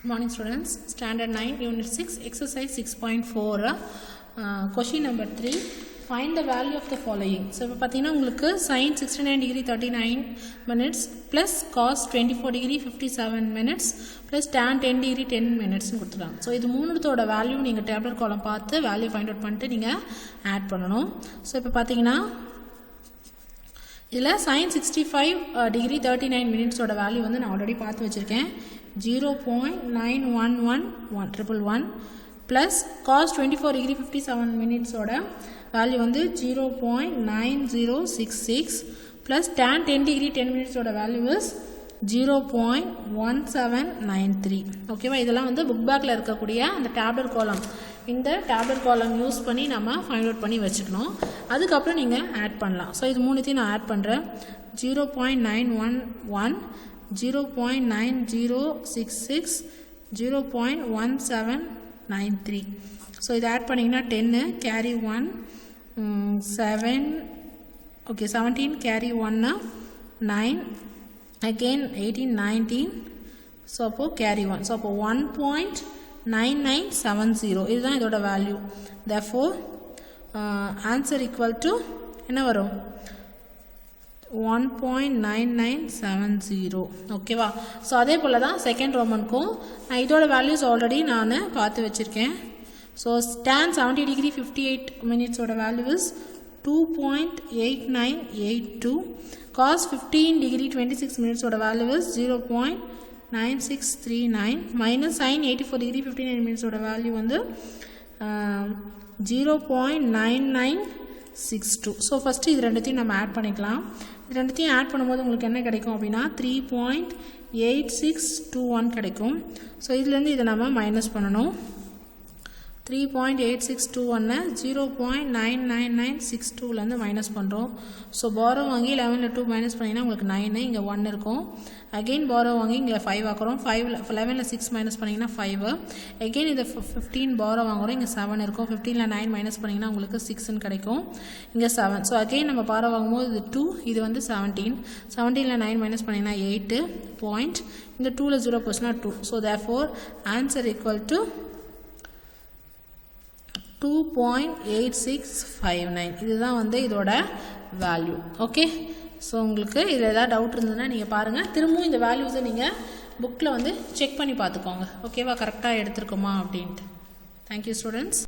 Good morning students. Standard 9 Unit 6 Exercise 6.4 Question number 3. Find the value of the following. So இப்போ பார்த்தீங்கன்னா உங்களுக்கு sin 69 degree 39 minutes plus cos 24 degree 57 minutes plus tan 10 degree 10 minutes கொடுத்துருக்காங்க. So இது மூணுத்தோட value நீங்கள் tablet காலம் பார்த்து value find out பண்ணிட்டு நீங்கள் ஆட் பண்ணணும். ஸோ இப்போ பார்த்தீங்கன்னா இதில் sin 65 degree 39 minutesோட வேல்யூ வந்து நான் ஆல்ரெடி பார்த்து வச்சுருக்கேன். 0.9111 plus cos 24 degree 57 minutes oda value வந்து 0.9066 plus tan 10 degree 10 minutes oda value is 0.1793. ஓகேவா, இதெல்லாம் வந்து புக் பேக்கில் இருக்கக்கூடிய அந்த டேப்லெட் காலம், இந்த டேப்லெட் காலம் யூஸ் பண்ணி நம்ம ஃபைண்ட் அவுட் பண்ணி வச்சுக்கணும். அதுக்கப்புறம் நீங்கள் ஆட் பண்ணலாம். ஸோ இது மூணுத்தையும் நான் ஆட் பண்ணுறேன். 0.911 0.9066 0.1793. ஸோ இதை ஆட் பண்ணிங்கன்னா 10 carry 1 7 okay 17 carry 1 9 again 18 19. So அப்போது கேரி 1. ஸோ அப்போ 1.9970 இதுதான் இதோட value. therefore answer equal to என்ன வரும் 1.9970. ஓகேவா. ஸோ அதே போல் தான் செகண்ட் ரோமனுக்கும் நான் இதோட வேல்யூஸ் ஆல்ரெடி நான் பார்த்து வச்சுருக்கேன். ஸோ tan 70 degree 58 minutesோட வேல்யூ இஸ் 2.8982. cos 15 degree 26 minutesோட வேல்யூ இஸ் 0.9639 மைனஸ் sin 84 degree 59 minutesோட வேல்யூ வந்து 0.9962. ஸோ ஃபஸ்ட்டு இது ரெண்டுத்தையும் நம்ம ஆட் பண்ணிக்கலாம். இது ரெண்டுத்தையும் ஆட் பண்ணும்போது உங்களுக்கு என்ன கிடைக்கும் அப்படின்னா 3.8621 கிடைக்கும். ஸோ இதுலேருந்து இதை நம்ம மைனஸ் பண்ணணும். 3.8621 0.99962லேருந்து மைனஸ் பண்ணுறோம். ஸோ பாரோ வாங்கி 11ல் 2 மைனஸ் பண்ணிங்கன்னா உங்களுக்கு 9, இங்கே 1 இருக்கும். அகெயின் பாரோ வாங்கி இங்கே 5 ஆக்குறோம். 11ல் 6 மைனஸ் பண்ணிங்கன்னா 5. அகெயின் இது 15 பாரோ வாங்குகிறோம். இங்கே 7 இருக்கும். 15ல் 9 மைனஸ் பண்ணிங்கன்னா உங்களுக்கு 6ன்னு கிடைக்கும். இங்கே 7. ஸோ அகெயின் நம்ம பாரோ வாங்கும்போது இது 2, இது வந்து 17. 17ல் 9 மைனஸ் பண்ணிங்கன்னா 8 பாயிண்ட். இந்த 2ல் 0 போச்சுன்னா 2. So therefore answer equal to 2.8659. இதுதான் வந்து இதோட வேல்யூ. ஓகே. ஸோ உங்களுக்கு இதில் ஏதாவது டவுட் இருந்ததுன்னா நீங்கள் பாருங்கள். திரும்பவும் இந்த வேல்யூஸை நீங்கள் புக்கில் வந்து செக் பண்ணி பார்த்துக்கோங்க. ஓகேவா, கரெக்டாக எடுத்துருக்கோமா அப்படின்ட்டு. Thank you students.